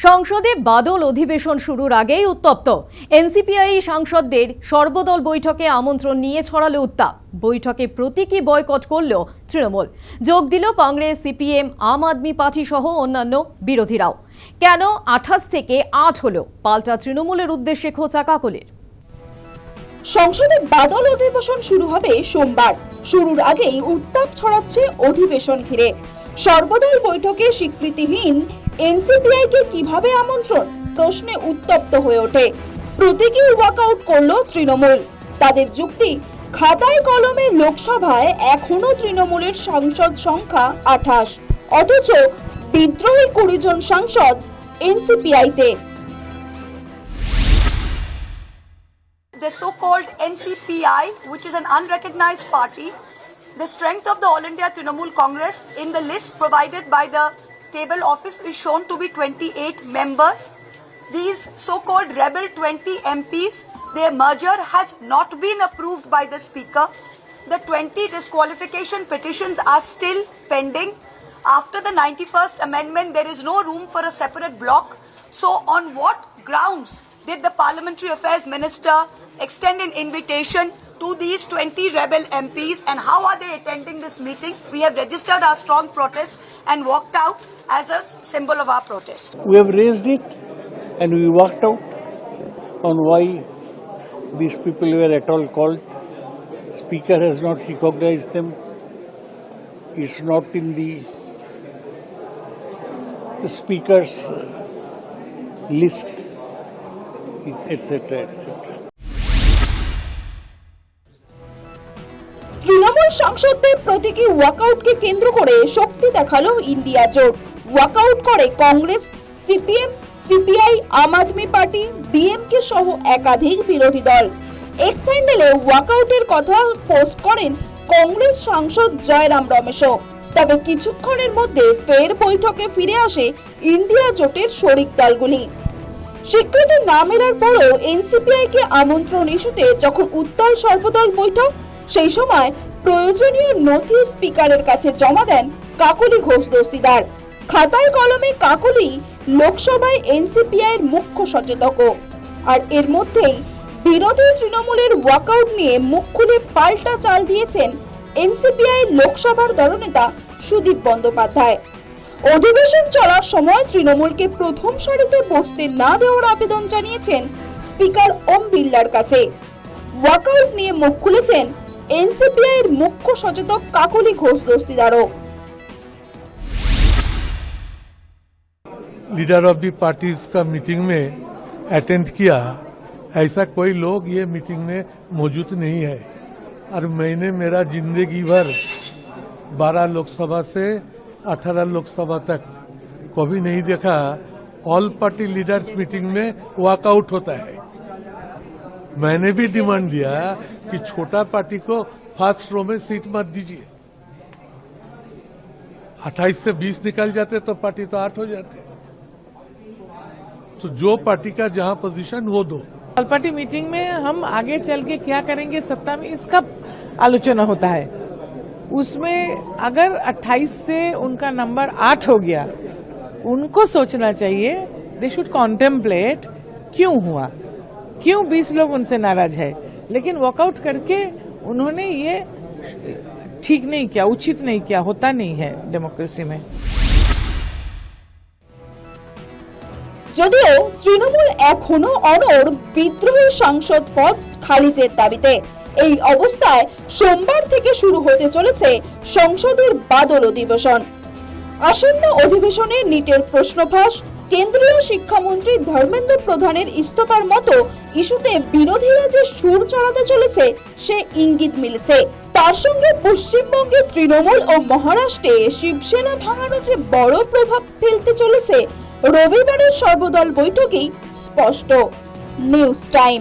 সংসদে বাদল অধিবেশন শুরুর আগেই উত্তপ্ত। এনসিপিআই সাংসদদের সর্বদল বৈঠকে আমন্ত্রণ নিয়ে ছড়ালো উত্তাপ। বৈঠকে প্রতীকী বয়কট করল তৃণমূল। যোগ দিল কংগ্রেস, সিপিএম, আম আদমি পার্টি সহ অন্যান্য বিরোধীরাও। কেন 28 থেকে 8 হলো? পাল্টা তৃণমূলের উদ্দেশ্যে খোঁচা কাকলির। সংসদে বাদল অধিবেশন শুরু হবে সোমবার। শুরুর আগেই উত্তাপ ছড়াচ্ছে অধিবেশন ঘিরে। সর্বদল বৈঠকে স্বীকৃতিহীন এনসিপিআইকে কিভাবে আমন্ত্রণ, প্রশ্নে উত্তপ্ত হয়ে ওঠে। প্রতীকী ওয়াকআউট করল তৃণমূল। তাদের যুক্তি, খাতায় কলমে লোকসভায় এখনো তৃণমূলের সাংসদ সংখ্যা 28, অথচ বিদ্রোহী 20 জন সাংসদ এনসিপিআইতে। The so-called NCPI, which is an unrecognized party, the strength of the All India Trinamool Congress in the list provided by the table office is shown to be 28 members. These so-called rebel 20 MPs, their merger has not been approved by the Speaker. The 20 disqualification petitions are still pending. After the 91st Amendment, there is no room for a separate block. So on what grounds did the Parliamentary Affairs Minister extend an invitation to these 20 rebel MPs, and how are they attending this meeting? We have registered our strong protest and walked out as a symbol of our protest. We have raised it and we walked out on why these people were at all called. Speaker has not recognized them. It's not in the Speaker's list, etc., etc. Trinamool সাংসদদের প্রতীকী ওয়াকআউটকে কেন্দ্র করে শক্তি দেখালো India জোট। Walkout করে Congress, CPM, CPI, আম আদমি party, DMK সহ একাধিক বিরোধী দল। এক্স হ্যান্ডেলে ওয়াকআউটের কথা পোস্ট করেন কংগ্রেস সাংসদ জয়রাম রমেশও। তবে কিছুক্ষণের মধ্যে ফের বৈঠকে ফিরে আসে ইন্ডিয়া জোটের শরিক দলগুলি। স্বীকৃতি না মেলার পরও এনসিপিআইকে আমন্ত্রণ ইস্যুতে যখন উত্তাল সর্বদল বৈঠক, সেই সময় প্রয়োজনীয় নথি স্পিকারের কাছে জমা দেন কাকলি ঘোষ দস্তিদার। খাতায় কলমে কাকলি লোকসভায় এনসিপিআইয়ের মুখ্য সচেতক। আর এর মধ্যেই বিরোধী তৃণমূলের ওয়াকআউট নিয়ে মুখ খুলে পাল্টা চাল দিয়েছেন এনসিপিআইয়ের লোকসভার দলনেতা সুদীপ বন্দ্যোপাধ্যায়। অধিবেশন চলার সময় তৃণমূলকে প্রথম সারিতে বসতে না দেওয়ার আবেদন জানিয়েছেন স্পিকার ওম বিড়লার কাছে। ওয়াকআউট নিয়ে মুখ খুলেছেন एनसीपीआई मुख्य सचेतक काकली घोष दस्तीदारों। लीडर ऑफ दी पार्टीज का मीटिंग में अटेंड किया, ऐसा कोई लोग ये मीटिंग में मौजूद नहीं है। और मैंने मेरा जिंदगी भर 12 लोकसभा से 18 लोकसभा तक कभी नहीं देखा ऑल पार्टी लीडर्स मीटिंग में वॉकआउट होता है। मैंने भी डिमांड दिया कि छोटा पार्टी को फर्स्ट रो में सीट मत दीजिए। 28 से 20 निकल जाते तो पार्टी तो 8 हो जाते। तो जो पार्टी का जहां पोजीशन वो दो। ऑल पार्टी मीटिंग में हम आगे चल के क्या करेंगे सत्ता में, इसका आलोचना होता है। उसमें अगर 28 से उनका नंबर 8 हो गया, उनको सोचना चाहिए, दे शुड कॉन्टेम्पलेट क्यों हुआ, क्यों 20 लोग उनसे नाराज है। लेकिन वॉकआउट करके उन्होंने ये ठीक नहीं किया, उचित नहीं किया, होता नहीं है डेमोक्रेसी में। যদিও তৃণমূল এখনো অনড় বিদ্রোহী সাংসদ পদ খারিজের দাবিতে। এই অবস্থায় সোমবার থেকে শুরু হতে চলেছে সংসদের বাদল অধিবেশন। আসন্ন অধিবেশনে নিটের প্রশ্নফাঁস, কেন্দ্রীয় শিক্ষামন্ত্রী ধর্মেন্দ্র প্রধানের ইস্তফার মতো ইস্যুতে বিরোধীরা যে সুর চড়াতে চলেছে সে ইঙ্গিত মিলেছে। তার সঙ্গে পশ্চিমবঙ্গে তৃণমূল ও মহারাষ্ট্রে শিবসেনা ভাঙানো যে বড় প্রভাব ফেলতে চলেছে রবিবারের সর্বদল বৈঠকেই স্পষ্ট। News time.